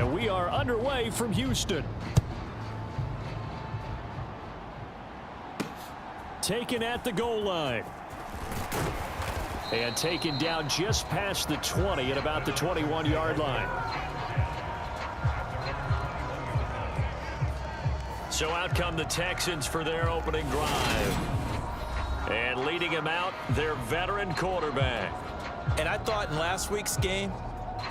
And we are underway from Houston. Taken at the goal line. And taken down just past the 20 at about the 21-yard line. So out come the Texans for their opening drive. And leading him out, their veteran quarterback. And I thought in last week's game,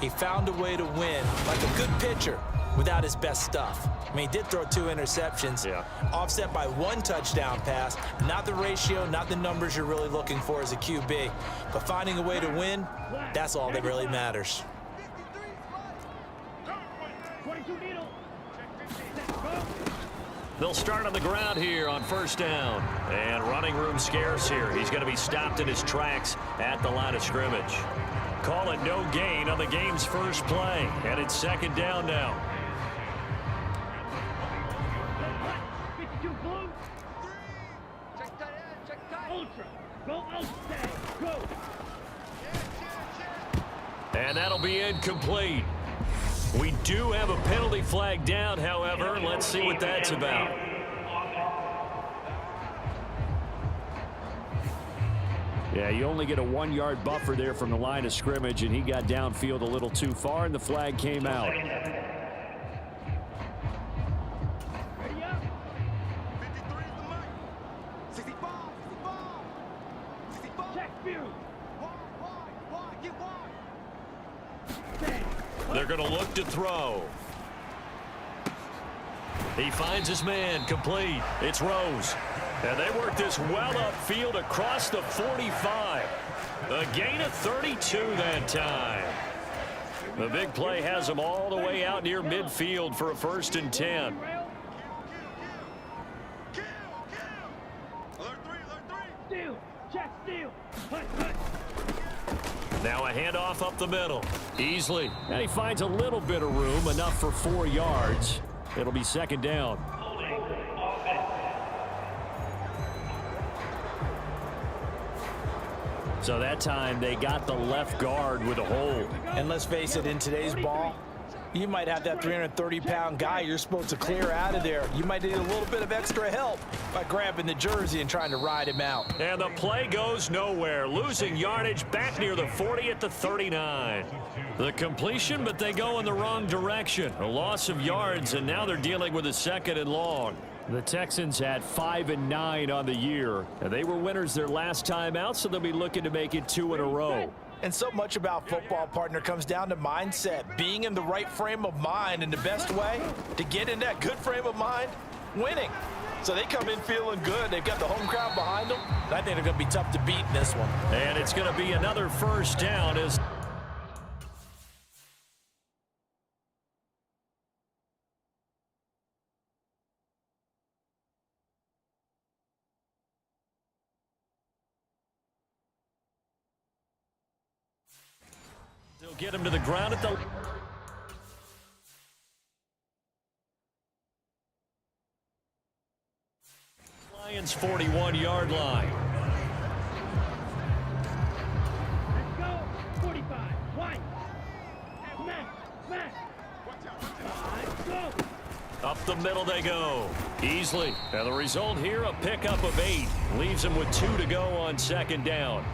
he found a way to win like a good pitcher without his best stuff. I mean, he did throw 2 interceptions, offset by 1 touchdown pass. Not the ratio, not the numbers you're really looking for as a QB. But finding a way to win, that's all that really matters. They'll start on the ground here on first down. And running room scarce here. He's going to be stopped in his tracks at the line of scrimmage. Call it no gain on the game's first play. And it's second down now. And that'll be incomplete. We do have a penalty flag down, however. Let's see what that's about. Yeah, you only get a 1-yard buffer there from the line of scrimmage, and he got downfield a little too far, and the flag came out. They're going to look to throw. He finds his man, complete. It's Rose. And they work this well upfield across the 45. A gain of 32 that time. The big play has them all the way out near midfield for a 1st and 10. Now a handoff up the middle. Easily. And he finds a little bit of room, enough for 4 yards. It'll be second down. So that time they got the left guard with a hold. And let's face it, in today's ball, you might have that 330-pound guy you're supposed to clear out of there. You might need a little bit of extra help by grabbing the jersey and trying to ride him out. And the play goes nowhere. Losing yardage back near the 40 at the 39. The completion, but they go in the wrong direction. A loss of yards, and now they're dealing with a 2nd and long. The Texans had 5-9 on the year, and they were winners their last time out, so they'll be looking to make it 2 in a row. And so much about football, partner, comes down to mindset, being in the right frame of mind, and the best way to get in that good frame of mind, winning. So they come in feeling good. They've got the home crowd behind them. I think they're going to be tough to beat in this one. And it's going to be another first down as they'll get him to the ground at the Lions 41-yard line. Let's go. 45. White. Max. Let's go. Up the middle they go. Easily. And the result here, a pickup of 8. Leaves him with 2 to go on second down.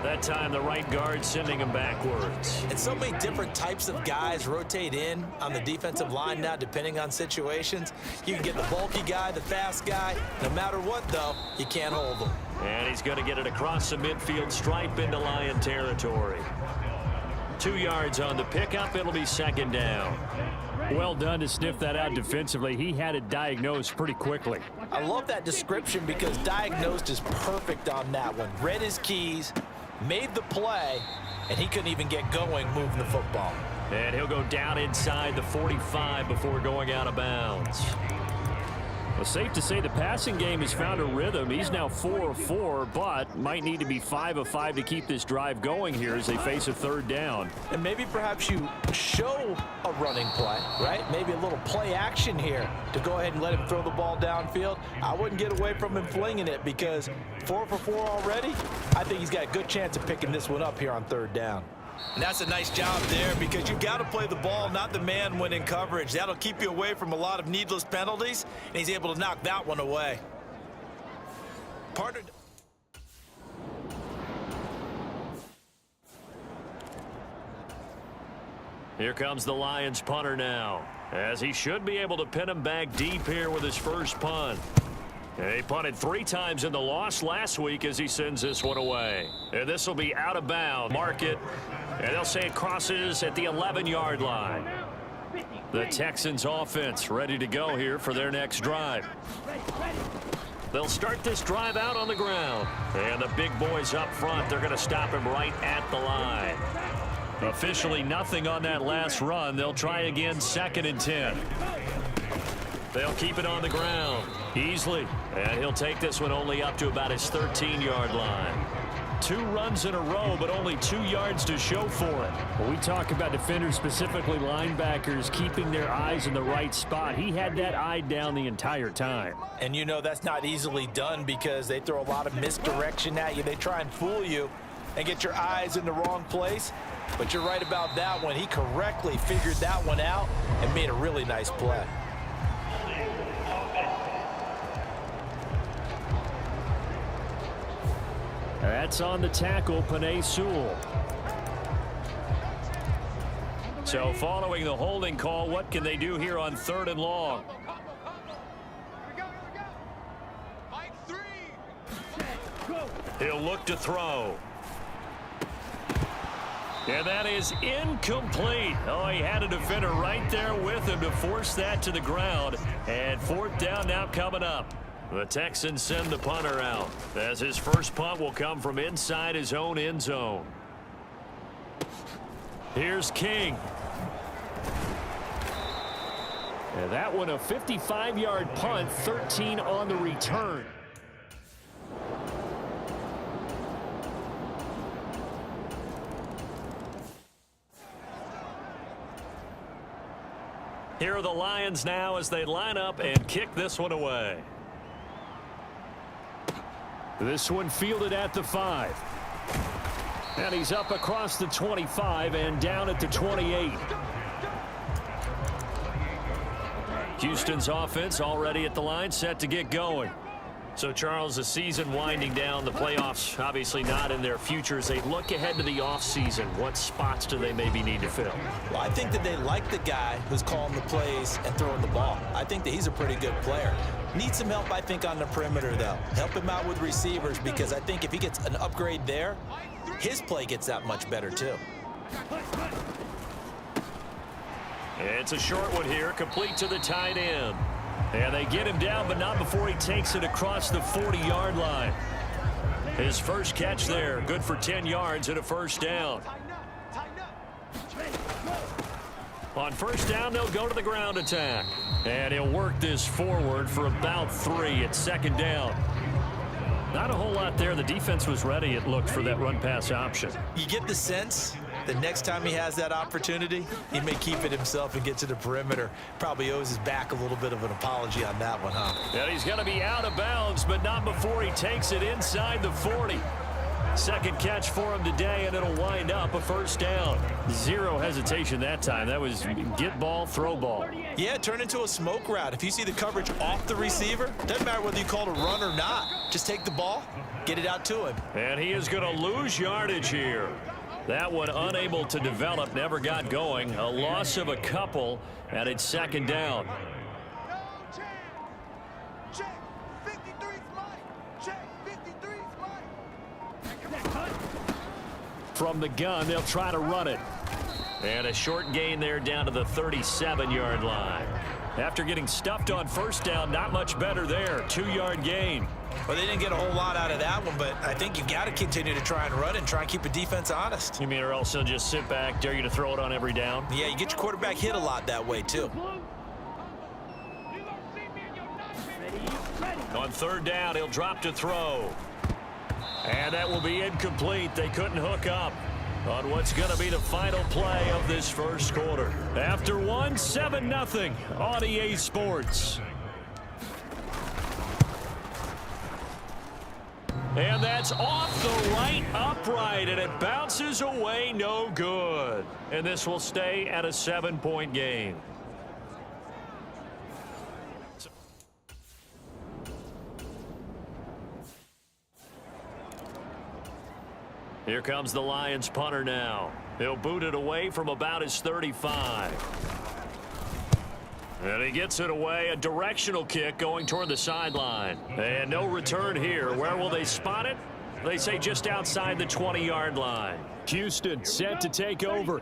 That time the right guard sending him backwards. And so many different types of guys rotate in on the defensive line now, depending on situations. You can get the bulky guy, the fast guy. No matter what, though, you can't hold them. And he's going to get it across the midfield stripe into Lion territory. 2 yards on the pickup. It'll be second down. Well done to sniff that out defensively. He had it diagnosed pretty quickly. I love that description because diagnosed is perfect on that one. Read his keys, made the play, and he couldn't even get going moving the football. And he'll go down inside the 45 before going out of bounds. Well, safe to say the passing game has found a rhythm. He's now 4 of 4, but might need to be 5 of 5 to keep this drive going here as they face a third down. And maybe perhaps you show a running play, right? Maybe a little play action here to go ahead and let him throw the ball downfield. I wouldn't get away from him flinging it because 4 for 4 already. I think he's got a good chance of picking this one up here on third down. And that's a nice job there because you've got to play the ball, not the man when in coverage. That'll keep you away from a lot of needless penalties, and he's able to knock that one away. Partner. Here comes the Lions punter now, as he should be able to pin him back deep here with his first punt. And he punted 3 times in the loss last week as he sends this one away. And this will be out of bounds. Mark it. And they'll say it crosses at the 11-yard line. The Texans offense ready to go here for their next drive. They'll start this drive out on the ground. And the big boys up front, they're going to stop him right at the line. Officially nothing on that last run. They'll try again, 2nd and 10. They'll keep it on the ground easily. And he'll take this one only up to about his 13-yard line. 2 runs in a row, but only 2 yards to show for it. When we talk about defenders, specifically linebackers, keeping their eyes in the right spot, he had that eye down the entire time. And you know that's not easily done because they throw a lot of misdirection at you. They try and fool you and get your eyes in the wrong place. But you're right about that one. He correctly figured that one out and made a really nice play. That's on the tackle, Penei Sewell. So following the holding call, what can they do here on 3rd and long? He'll look to throw. And that is incomplete. Oh, he had a defender right there with him to force that to the ground. And 4th down now coming up. The Texans send the punter out, as his first punt will come from inside his own end zone. Here's King. And that one a 55-yard punt, 13 on the return. Here are the Lions now as they line up and kick this one away. This one fielded at the 5. And he's up across the 25 and down at the 28. Houston's offense already at the line, set to get going. So, Charles, the season winding down, the playoffs obviously not in their future. As they look ahead to the offseason, what spots do they maybe need to fill? Well, I think that they like the guy who's calling the plays and throwing the ball. I think that he's a pretty good player. Needs some help, I think, on the perimeter, though. Help him out with receivers because I think if he gets an upgrade there, his play gets that much better, too. It's a short one here, complete to the tight end. And they get him down, but not before he takes it across the 40-yard line. His first catch there, good for 10 yards and a first down. On first down, they'll go to the ground attack. And he'll work this forward for about 3 at 2nd down. Not a whole lot there. The defense was ready, it looked, for that run-pass option. You get the sense that next time he has that opportunity, he may keep it himself and get to the perimeter. Probably owes his back a little bit of an apology on that one, huh? And he's going to be out of bounds, but not before he takes it inside the 40. Second catch for him today, and it'll wind up a first down. Zero hesitation that time. That was get ball, throw ball. Yeah, turn into a smoke route. If you see the coverage off the receiver, doesn't matter whether you call it a run or not. Just take the ball, get it out to him. And he is going to lose yardage here. That one unable to develop, never got going. A loss of a couple, and it's 2nd down. From the gun, they'll try to run it. And a short gain there down to the 37-yard line. After getting stuffed on first down, not much better there. 2-yard gain. Well, they didn't get a whole lot out of that one, but I think you've got to continue to try and run and try and keep the defense honest. You mean or else they'll just sit back, dare you to throw it on every down? Yeah, you get your quarterback hit a lot that way, too. On third down, he'll drop to throw. And that will be incomplete. They couldn't hook up on what's going to be the final play of this first quarter. After one, 7-0 on EA Sports. And that's off the right upright, and it bounces away no good. And this will stay at a 7-point game. Here comes the Lions punter now. He'll boot it away from about his 35. And he gets it away, a directional kick going toward the sideline. And no return here. Where will they spot it? They say just outside the 20-yard line. Houston set to take over.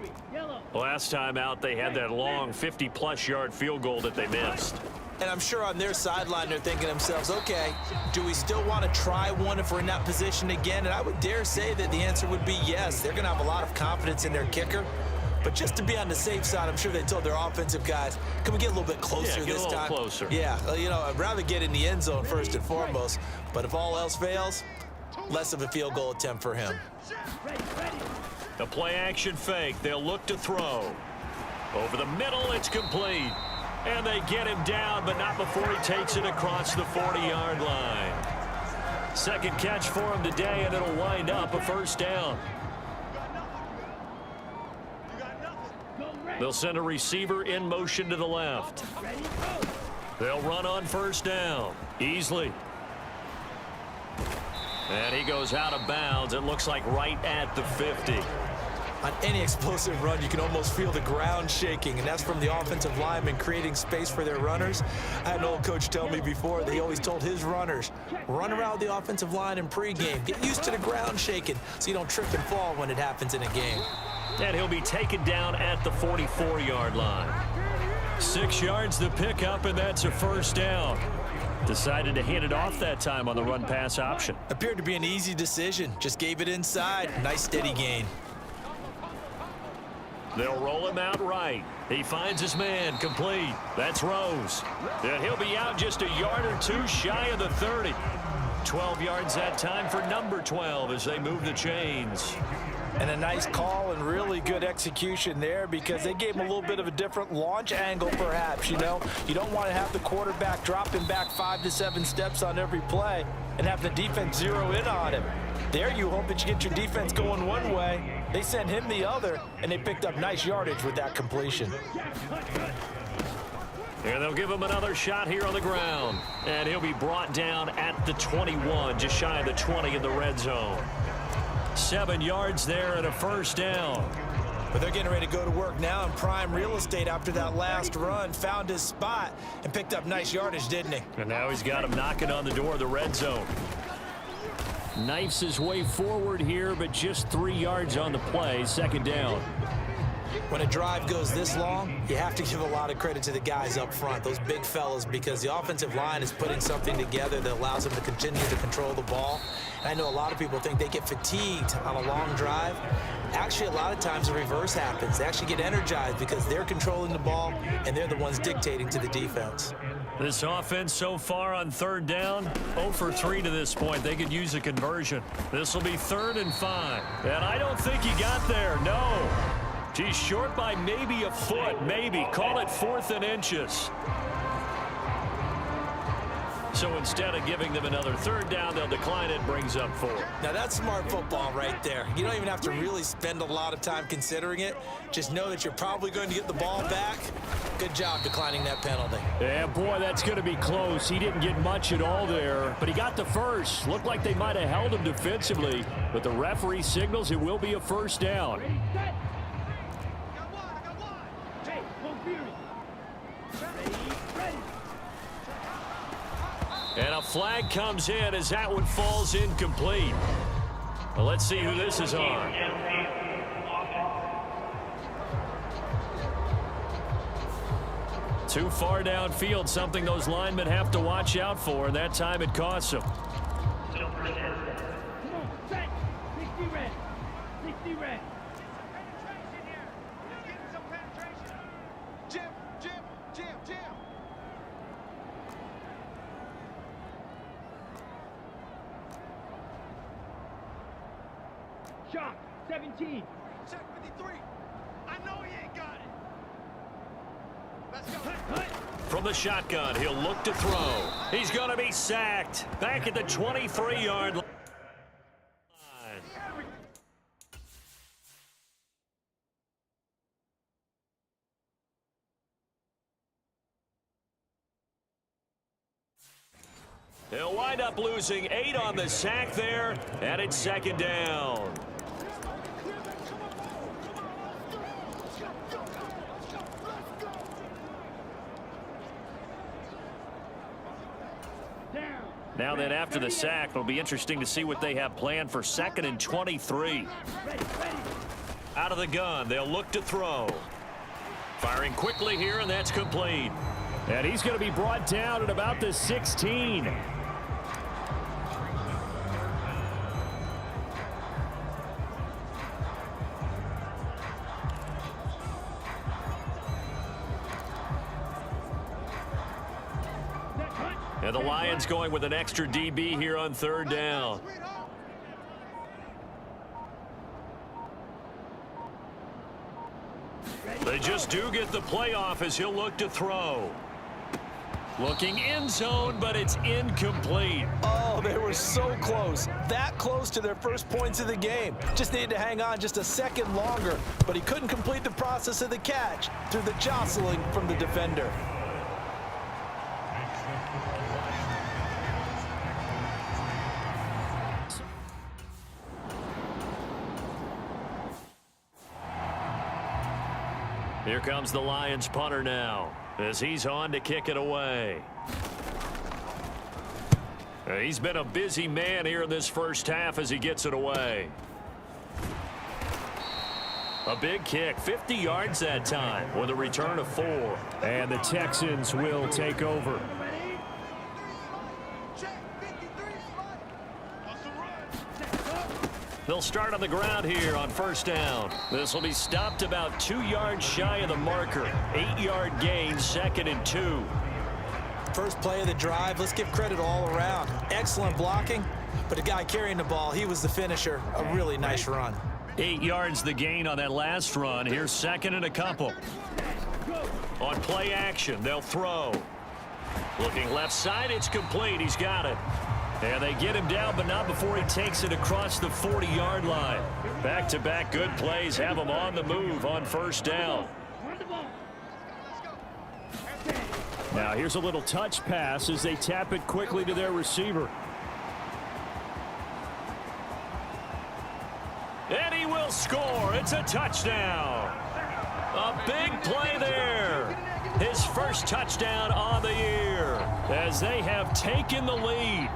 Last time out, they had that long 50-plus yard field goal that they missed. And I'm sure on their sideline they're thinking to themselves, okay, do we still want to try one if we're in that position again? And I would dare say that the answer would be yes. They're going to have a lot of confidence in their kicker. But just to be on the safe side, I'm sure they told their offensive guys, can we get a little bit closer this time? Get a little closer. Yeah, you know, I'd rather get in the end zone first and foremost. But if all else fails, less of a field goal attempt for him. The play action fake. They'll look to throw. Over the middle, it's complete. And they get him down, but not before he takes it across the 40-yard line. Second catch for him today, and it'll wind up a first down. They'll send a receiver in motion to the left. They'll run on first down. Easily. And he goes out of bounds. It looks like right at the 50. On any explosive run, you can almost feel the ground shaking, and that's from the offensive linemen creating space for their runners. I had an old coach tell me before that he always told his runners, run around the offensive line in pregame. Get used to the ground shaking so you don't trip and fall when it happens in a game. And he'll be taken down at the 44-yard line. 6 yards the pickup, and that's a first down. Decided to hand it off that time on the run-pass option. Appeared to be an easy decision. Just gave it inside. Nice steady gain. They'll roll him out right. He finds his man complete. That's Rose. And he'll be out just a yard or two shy of the 30. 12 yards that time for number 12 as they move the chains. And a nice call and really good execution there because they gave him a little bit of a different launch angle perhaps, you know. You don't want to have the quarterback dropping back 5 to 7 steps on every play and have the defense zero in on him. There you hope that you get your defense going one way. They sent him the other, and they picked up nice yardage with that completion. And they'll give him another shot here on the ground. And he'll be brought down at the 21, just shy of the 20 in the red zone. 7 yards there and a first down. But they're getting ready to go to work now in prime real estate after that last run. Found his spot and picked up nice yardage, didn't he? And now he's got him knocking on the door of the red zone. Knifes his way forward here, but just 3 yards on the play. Second down. When a drive goes this long, you have to give a lot of credit to the guys up front, those big fellas, because the offensive line is putting something together that allows them to continue to control the ball. And I know a lot of people think they get fatigued on a long drive. Actually, a lot of times the reverse happens. They actually get energized because they're controlling the ball, and they're the ones dictating to the defense. This offense so far on third down, 0 for 3 to this point. They could use a conversion. This will be 3rd and 5. And I don't think he got there, no. He's short by maybe a foot, maybe. Call it 4th and inches. So instead of giving them another third down, they'll decline it, brings up 4. Now that's smart football right there. You don't even have to really spend a lot of time considering it. Just know that you're probably going to get the ball back. Good job declining that penalty. Yeah, boy, that's going to be close. He didn't get much at all there, but he got the first. Looked like they might have held him defensively, but the referee signals it will be a first down. And a flag comes in as that one falls incomplete. Well, let's see who this is on. Too far downfield, something those linemen have to watch out for, and that time it costs them. Come on, set. 60 red. 60 red. drop. 17. Check 53. I know he ain't got it. Let's go. From the shotgun, he'll look to throw. He's going to be sacked. Back at the 23-yard line. He'll wind up losing 8 on the sack there, and it's second down. Now then, after the sack, it'll be interesting to see what they have planned for 2nd and 23. Out of the gun, they'll look to throw. Firing quickly here, and that's complete. And he's going to be brought down at about the 16. And the Lions going with an extra DB here on 3rd down. They just do get the playoff as he'll look to throw. Looking end zone, but it's incomplete. Oh, they were so close. That close to their first points of the game. Just needed to hang on just a second longer, but he couldn't complete the process of the catch through the jostling from the defender. Here comes the Lions punter now as he's on to kick it away. He's been a busy man here in this first half as he gets it away. A big kick, 50 yards that time with a return of 4. And the Texans will take over. They'll start on the ground here on 1st down. This will be stopped about 2 yards shy of the marker. 8-yard gain, 2nd and 2. First play of the drive, let's give credit all around. Excellent blocking, but the guy carrying the ball, he was the finisher. A really nice run. 8 yards the gain on that last run. Here's 2nd and a couple. On play action, they'll throw. Looking left side, it's complete. He's got it. And they get him down, but not before he takes it across the 40-yard line. Back-to-back good plays have him on the move on 1st down. Now here's a little touch pass as they tap it quickly to their receiver. And he will score. It's a touchdown. A big play there. His first touchdown on the year as they have taken the lead.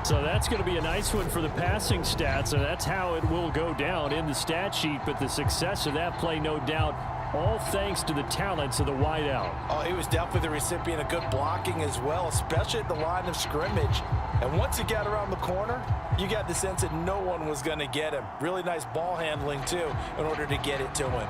So that's going to be a nice one for the passing stats, and that's how it will go down in the stat sheet. But the success of that play, no doubt, all thanks to the talents of the wideout. Oh, he was definitely the recipient of good blocking as well, especially at the line of scrimmage. And once he got around the corner, you got the sense that no one was going to get him. Really nice ball handling, too, in order to get it to him.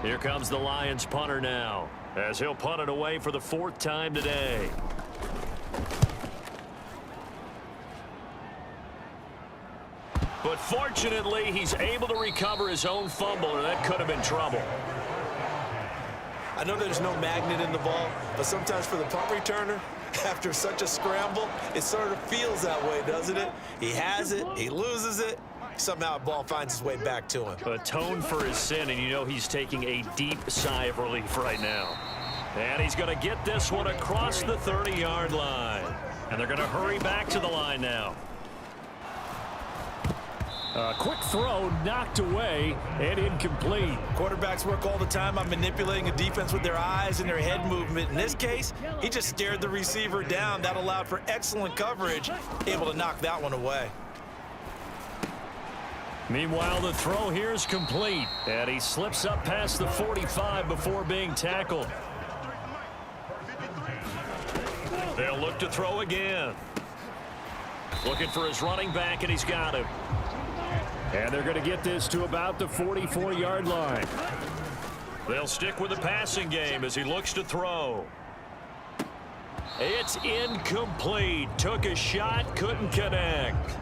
Here comes the Lions punter now as he'll punt it away for the 4th time today. But fortunately, he's able to recover his own fumble, or that could have been trouble. I know there's no magnet in the ball, but sometimes for the punt returner, After such a scramble, it sort of feels that way, doesn't it? He has it, he loses it, somehow the ball finds its way back to him. Atone for his sin, and you know he's taking a deep sigh of relief right now. And he's going to get this one across the 30-yard line. And they're going to hurry back to the line now. A quick throw knocked away and incomplete. Quarterbacks work all the time on manipulating a defense with their eyes and their head movement. In this case, he just stared the receiver down. That allowed for excellent coverage, able to knock that one away. Meanwhile, the throw here is complete. And he slips up past the 45 before being tackled. They'll look to throw again. Looking for his running back, and he's got him. And they're going to get this to about the 44-yard line. They'll stick with the passing game as he looks to throw. It's incomplete. Took a shot, couldn't connect.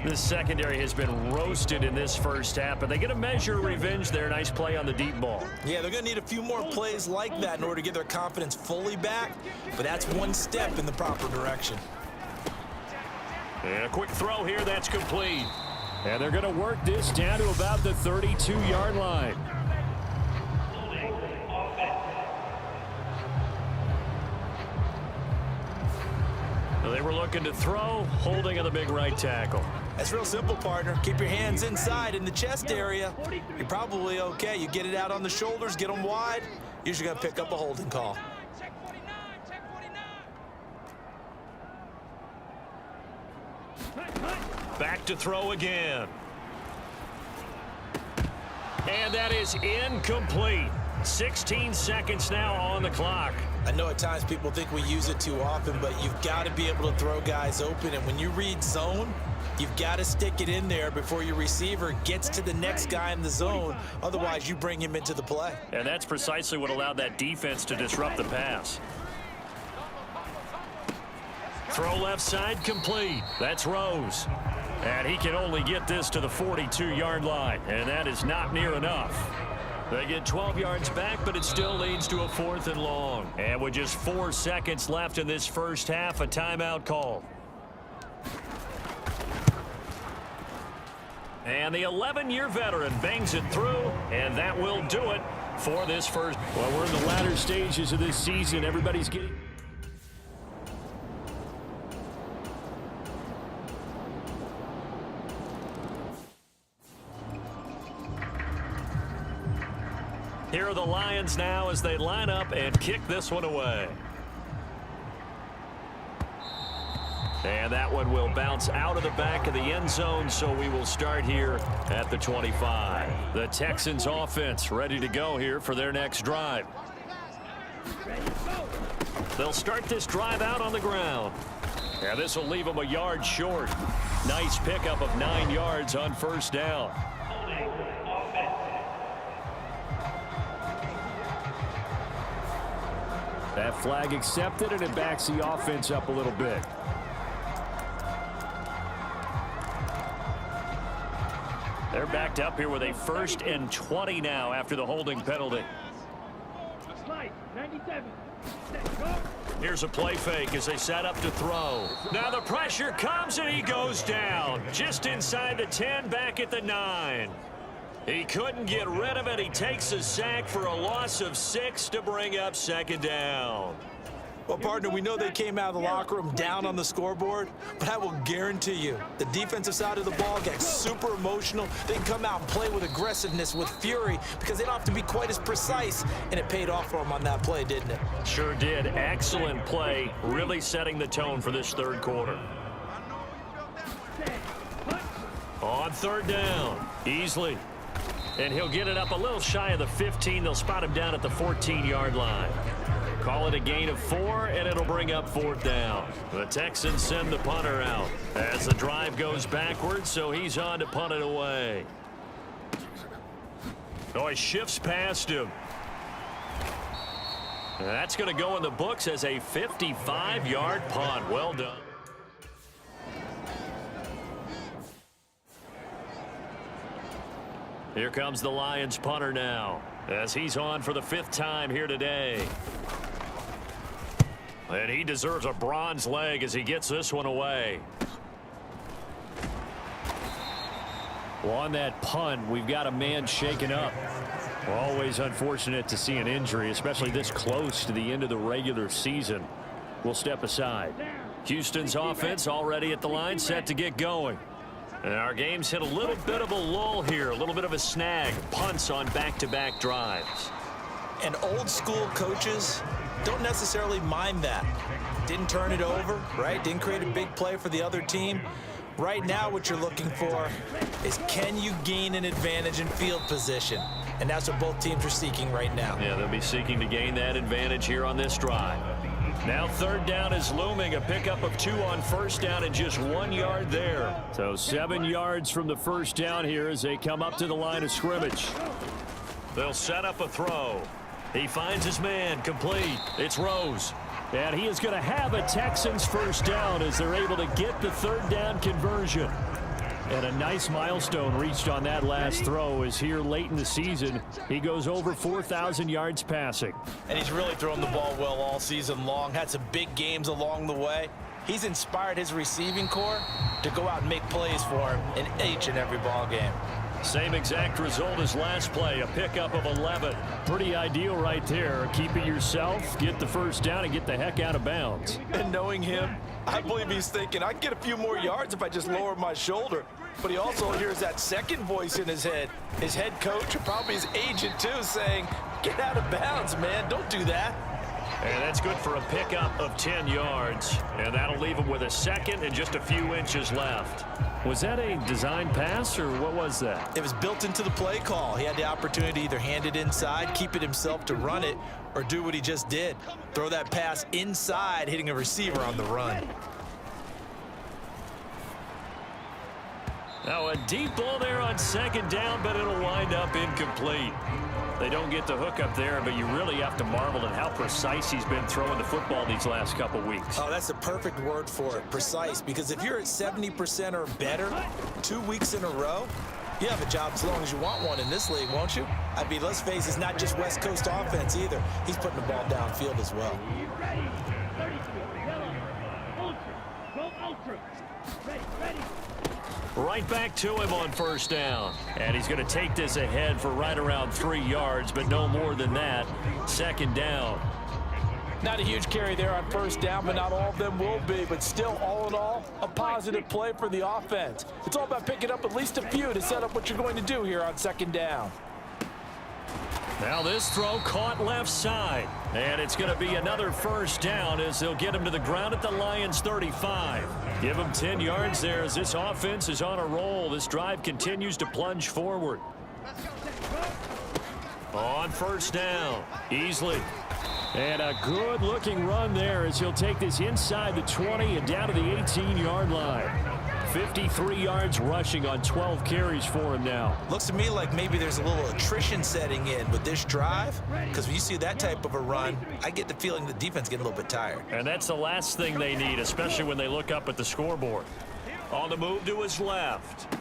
This secondary has been roasted in this first half, but they get a measure of revenge there. Nice play on the deep ball. Yeah, they're going to need a few more plays like that in order to get their confidence fully back, but that's one step in the proper direction. And a quick throw here, that's complete. And they're going to work this down to about the 32-yard line. They were looking to throw, holding on the big right tackle. That's real simple, partner. Keep your hands inside in the chest area. You're probably okay. You get it out on the shoulders, get them wide. Usually going to pick up a holding call. Check 49, check 49. Back to throw again. And that is incomplete. 16 seconds now on the clock. I know at times people think we use it too often, but you've got to be able to throw guys open. And when you read zone, you've got to stick it in there before your receiver gets to the next guy in the zone. Otherwise, you bring him into the play. And that's precisely what allowed that defense to disrupt the pass. Throw left side complete. That's Rose. And he can only get this to the 42-yard line, and that is not near enough. They get 12 yards back, but it still leads to a 4th and long. And with just 4 seconds left in this first half, a timeout call. And the 11-year veteran bangs it through, and that will do it for this first. Well, we're in the latter stages of this season. Everybody's getting... Here are the Lions now as they line up and kick this one away. And that one will bounce out of the back of the end zone, so we will start here at the 25. The Texans offense ready to go here for their next drive. They'll start this drive out on the ground. And this will leave them a yard short. Nice pickup of 9 yards on first down. That flag accepted, and it backs the offense up a little bit. They're backed up here with a 1st and 20 now after the holding penalty. Slide, 97. Here's a play fake as they set up to throw. Now the pressure comes and he goes down. Just inside the 10, back at the 9. He couldn't get rid of it. He takes a sack for a loss of 6 to bring up 2nd down. Well, partner, we know they came out of the locker room down on the scoreboard, but I will guarantee you the defensive side of the ball gets super emotional. They can come out and play with aggressiveness, with fury, because they don't have to be quite as precise, and it paid off for them on that play, didn't it? Sure did. Excellent play, really setting the tone for this 3rd quarter. On 3rd down, Easley. And he'll get it up a little shy of the 15. They'll spot him down at the 14-yard line. Call it a gain of 4, and it'll bring up 4th down. The Texans send the punter out as the drive goes backwards, so he's on to punt it away. Oh, he shifts past him. And that's going to go in the books as a 55-yard punt. Well done. Here comes the Lions punter now as he's on for the 5th time here today. And he deserves a bronze leg as he gets this one away. Well, on that punt, we've got a man shaken up. Always unfortunate to see an injury, especially this close to the end of the regular season. We'll step aside. Houston's offense already at the line, set to get going. And our game's hit a little bit of a lull here, a little bit of a snag. Punts on back-to-back drives. And old school coaches don't necessarily mind that. Didn't turn it over, right? Didn't create a big play for the other team. Right now what you're looking for is, can you gain an advantage in field position? And that's what both teams are seeking right now. Yeah, they'll be seeking to gain that advantage here on this drive. Now third down is looming, a pickup of 2 on first down and just 1 yard there. So 7 yards from the first down here as they come up to the line of scrimmage. They'll set up a throw. He finds his man, complete. It's Rose. And he is going to have a Texans first down as they're able to get the third down conversion. And a nice milestone reached on that last throw is here late in the season. He goes over 4,000 yards passing. And he's really thrown the ball well all season long. Had some big games along the way. He's inspired his receiving corps to go out and make plays for him in each and every ball game. Same exact result as last play, a pickup of 11. Pretty ideal right there. Keep it yourself, get the first down, and get the heck out of bounds. And knowing him, I believe he's thinking, I can get a few more yards if I just lower my shoulder. But he also hears that second voice in his head. His head coach, or probably his agent too, saying, get out of bounds, man. Don't do that. And that's good for a pickup of 10 yards. And that'll leave him with a second and just a few inches left. Was that a design pass, or what was that? It was built into the play call. He had the opportunity to either hand it inside, keep it himself to run it, or do what he just did. Throw that pass inside, hitting a receiver on the run. Now a deep ball there on second down, but it'll wind up incomplete. They don't get the hook up there, but you really have to marvel at how precise he's been throwing the football these last couple weeks. Oh, that's the perfect word for it, precise. Because if you're at 70% or better 2 weeks in a row, you have a job as long as you want one in this league, won't you? I mean, let's face it, it's not just West Coast offense either. He's putting the ball downfield as well. Ready. 32. Yellow. Ultra. Go ultra. Ready. Right back to him on first down. And he's going to take this ahead for right around 3 yards, but no more than that. Second down. Not a huge carry there on first down, but not all of them will be. But still, all in all, a positive play for the offense. It's all about picking up at least a few to set up what you're going to do here on second down. Now this throw caught left side. And it's going to be another first down as they'll get him to the ground at the Lions' 35. Give him 10 yards there as this offense is on a roll. This drive continues to plunge forward. On first down, Easley. And a good-looking run there as he'll take this inside the 20 and down to the 18-yard line. 53 yards rushing on 12 carries for him now. Looks to me like maybe there's a little attrition setting in with this drive, because when you see that type of a run, I get the feeling the defense getting a little bit tired. And that's the last thing they need, especially when they look up at the scoreboard. On the move to his left.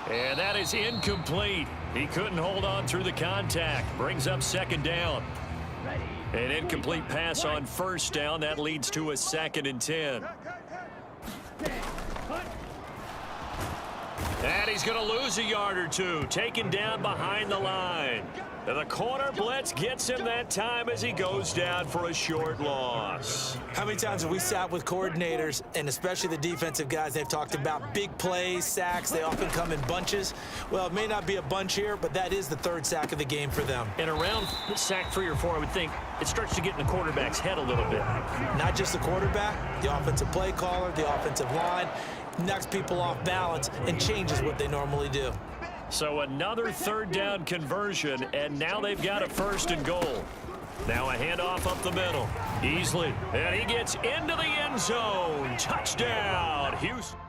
And that is incomplete. He couldn't hold on through the contact. Brings up second down. An incomplete pass on first down. That leads to a 2nd and 10. And he's going to lose a yard or two. Taken down behind the line. And the corner blitz gets him that time as he goes down for a short loss. How many times have we sat with coordinators, and especially the defensive guys, they've talked about big plays, sacks. They often come in bunches. Well, it may not be a bunch here, but that is the 3rd sack of the game for them. And around sack 3 or 4, I would think it starts to get in the quarterback's head a little bit. Not just the quarterback, the offensive play caller, the offensive line, knocks people off balance and changes what they normally do. So another 3rd down conversion, and now they've got a 1st and goal. Now a handoff up the middle. Easley, and he gets into the end zone. Touchdown, Houston.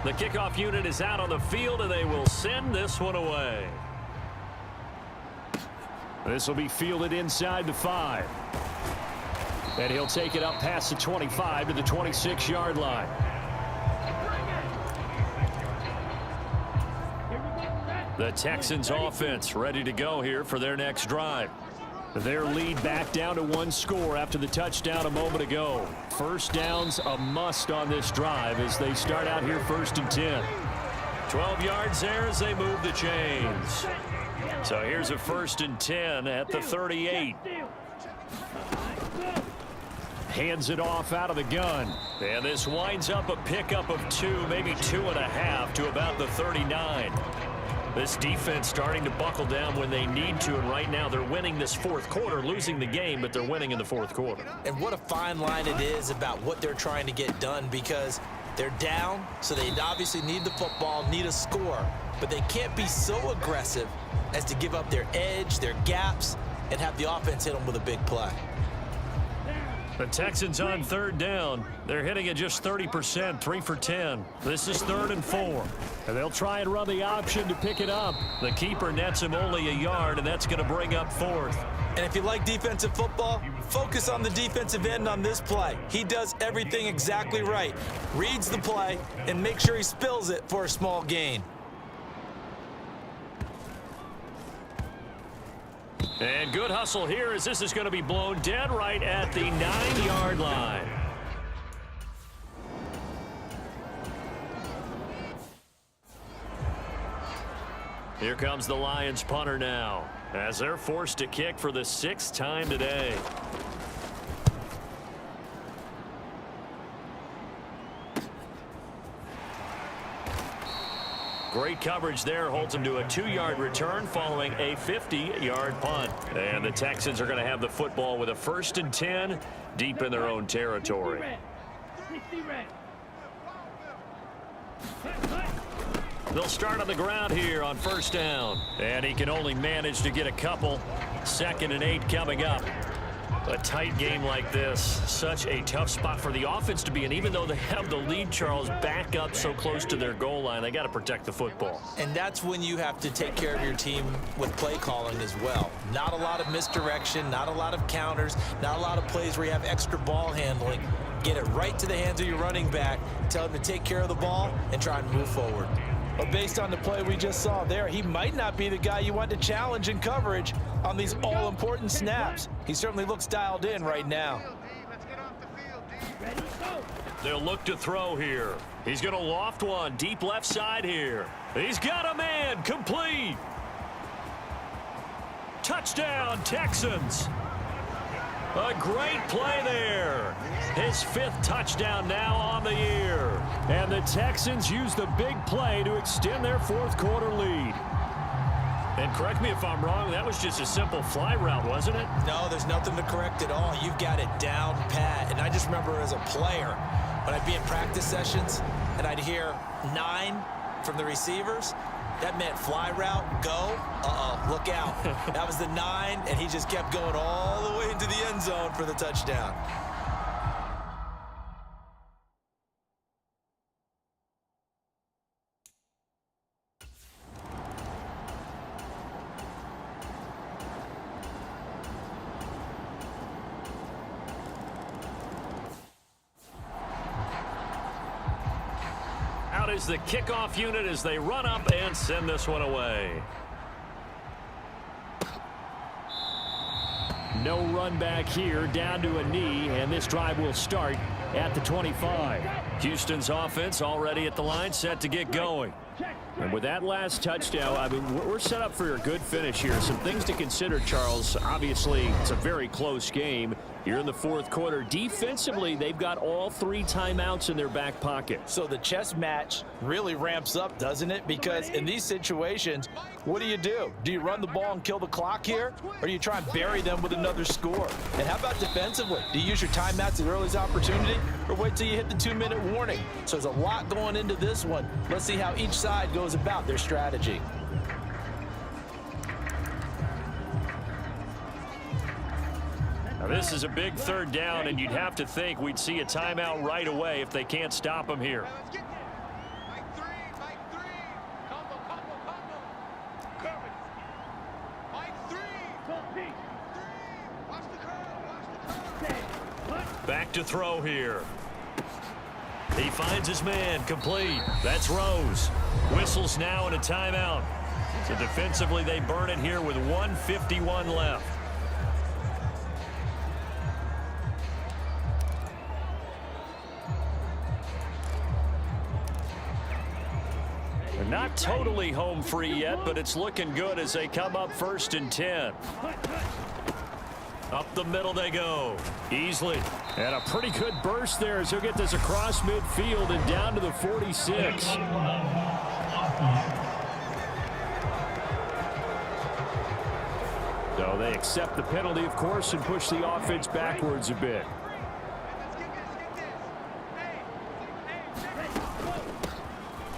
The kickoff unit is out on the field, and they will send this one away. This will be fielded inside the 5. And he'll take it up past the 25 to the 26-yard line. The Texans offense ready to go here for their next drive. Their lead back down to one score after the touchdown a moment ago. First down's a must on this drive as they start out here 1st and 10. 12 yards there as they move the chains. So here's a 1st and 10 at the 38. Hands it off out of the gun. And this winds up a pickup of 2, maybe 2.5 to about the 39. This defense starting to buckle down when they need to, and right now they're winning this fourth quarter, losing the game, but they're winning in the fourth quarter. And what a fine line it is about what they're trying to get done, because they're down, so they obviously need the football, need a score, but they can't be so aggressive as to give up their edge, their gaps, and have the offense hit them with a big play. The Texans on 3rd down. They're hitting it just 30%, 3 for 10. This is 3rd and 4. And they'll try and run the option to pick it up. The keeper nets him only a yard, and that's going to bring up 4th. And if you like defensive football, focus on the defensive end on this play. He does everything exactly right. Reads the play and make sure he spills it for a small gain. And good hustle here as this is going to be blown dead right at the 9-yard line. Here comes the Lions punter now as they're forced to kick for the 6th time today. Great coverage there, holds him to a 2-yard return following a 50-yard punt. And the Texans are going to have the football with a 1st and 10 deep in their own territory. They'll start on the ground here on 1st down. And he can only manage to get a couple. 2nd and 8 coming up. A tight game like this, such a tough spot for the offense to be in. Even though they have the lead, Charles, back up so close to their goal line, they got to protect the football. And that's when you have to take care of your team with play calling as well. Not a lot of misdirection, not a lot of counters, not a lot of plays where you have extra ball handling. Get it right to the hands of your running back, tell him to take care of the ball, and try and move forward. But based on the play we just saw there, he might not be the guy you want to challenge in coverage on these all-important snaps. He certainly looks dialed in right now. They'll look to throw here. He's going to loft one deep left side here. He's got a man, complete. Touchdown, Texans. A great play there. His 5th touchdown now on the year. And the Texans use the big play to extend their fourth quarter lead. And correct me if I'm wrong, that was just a simple fly route, wasn't it? No, there's nothing to correct at all. You've got it down pat. And I just remember as a player, when I'd be in practice sessions and I'd hear 9 from the receivers, that meant fly route, go, look out. That was the 9, and he just kept going all the way into the end zone for the touchdown. Out is the kickoff unit as they run up and send this one away. No run back here, down to a knee, and this drive will start at the 25. Houston's offense already at the line, set to get going. And with that last touchdown, I mean, we're set up for a good finish here. Some things to consider, Charles. Obviously, it's a very close game. Here in the fourth quarter, defensively, they've got all 3 timeouts in their back pocket. So the chess match really ramps up, doesn't it? Because in these situations, what do? Do you run the ball and kill the clock here? Or do you try and bury them with another score? And how about defensively? Do you use your timeouts at earliest opportunity? Or wait till you hit the 2-minute warning? So there's a lot going into this one. Let's see how each side goes about their strategy. Now this is a big 3rd down, and you'd have to think we'd see a timeout right away if they can't stop them here. Back to throw here. He finds his man, complete. That's Rose. Whistles now and a timeout. So defensively, they burn it here with 1:51 left. They're not totally home free yet, but it's looking good as they come up 1st and 10. Up the middle they go. Easily. And a pretty good burst there as he'll get this across midfield and down to the 46. So they accept the penalty, of course, and push the offense backwards a bit.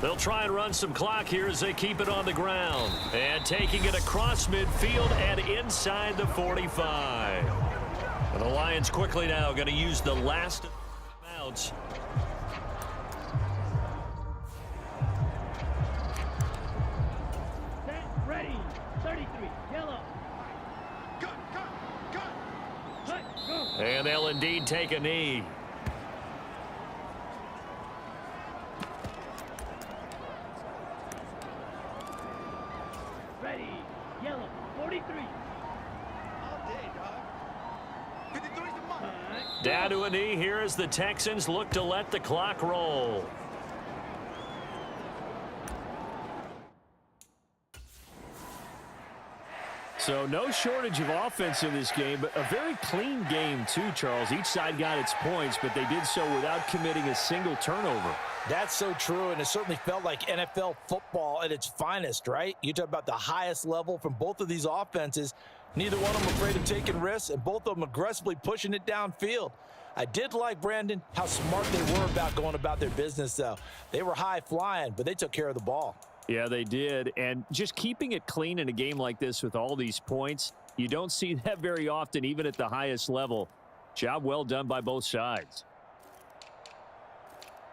They'll try and run some clock here as they keep it on the ground. And taking it across midfield and inside the 45. And the Lions quickly now going to use the last outs. Set, ready. 33, yellow. Cut, cut, cut. Cut, go. And they'll indeed take a knee. Ready, yellow. 43. All day, dog. 53's the money. Down to a knee here as the Texans look to let the clock roll. So no shortage of offense in this game, but a very clean game too, Charles. Each side got its points, but they did so without committing a single turnover. That's so true, and it certainly felt like NFL football at its finest, right? You talk about the highest level from both of these offenses. Neither one of them afraid of taking risks, and both of them aggressively pushing it downfield. I did like, Brandon, how smart they were about going about their business, though. They were high flying, but they took care of the ball. Yeah, they did. And just keeping it clean in a game like this with all these points, you don't see that very often, even at the highest level. Job well done by both sides.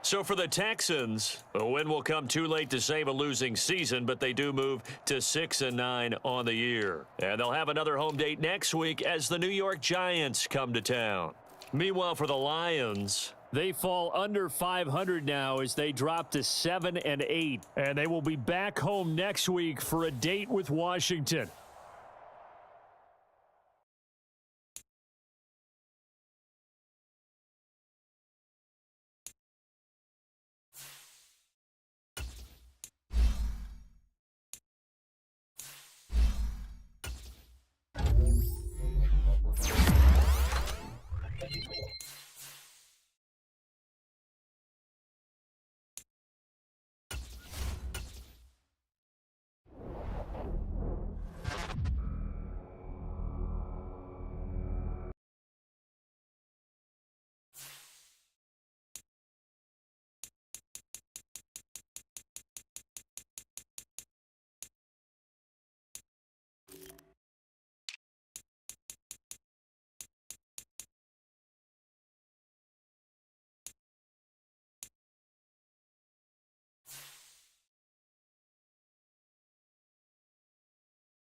So for the Texans, a win will come too late to save a losing season, but they do move to 6-9 on the year. And they'll have another home date next week as the New York Giants come to town. Meanwhile, for the Lions, they fall under 500 now as they drop to 7-8, and they will be back home next week for a date with Washington.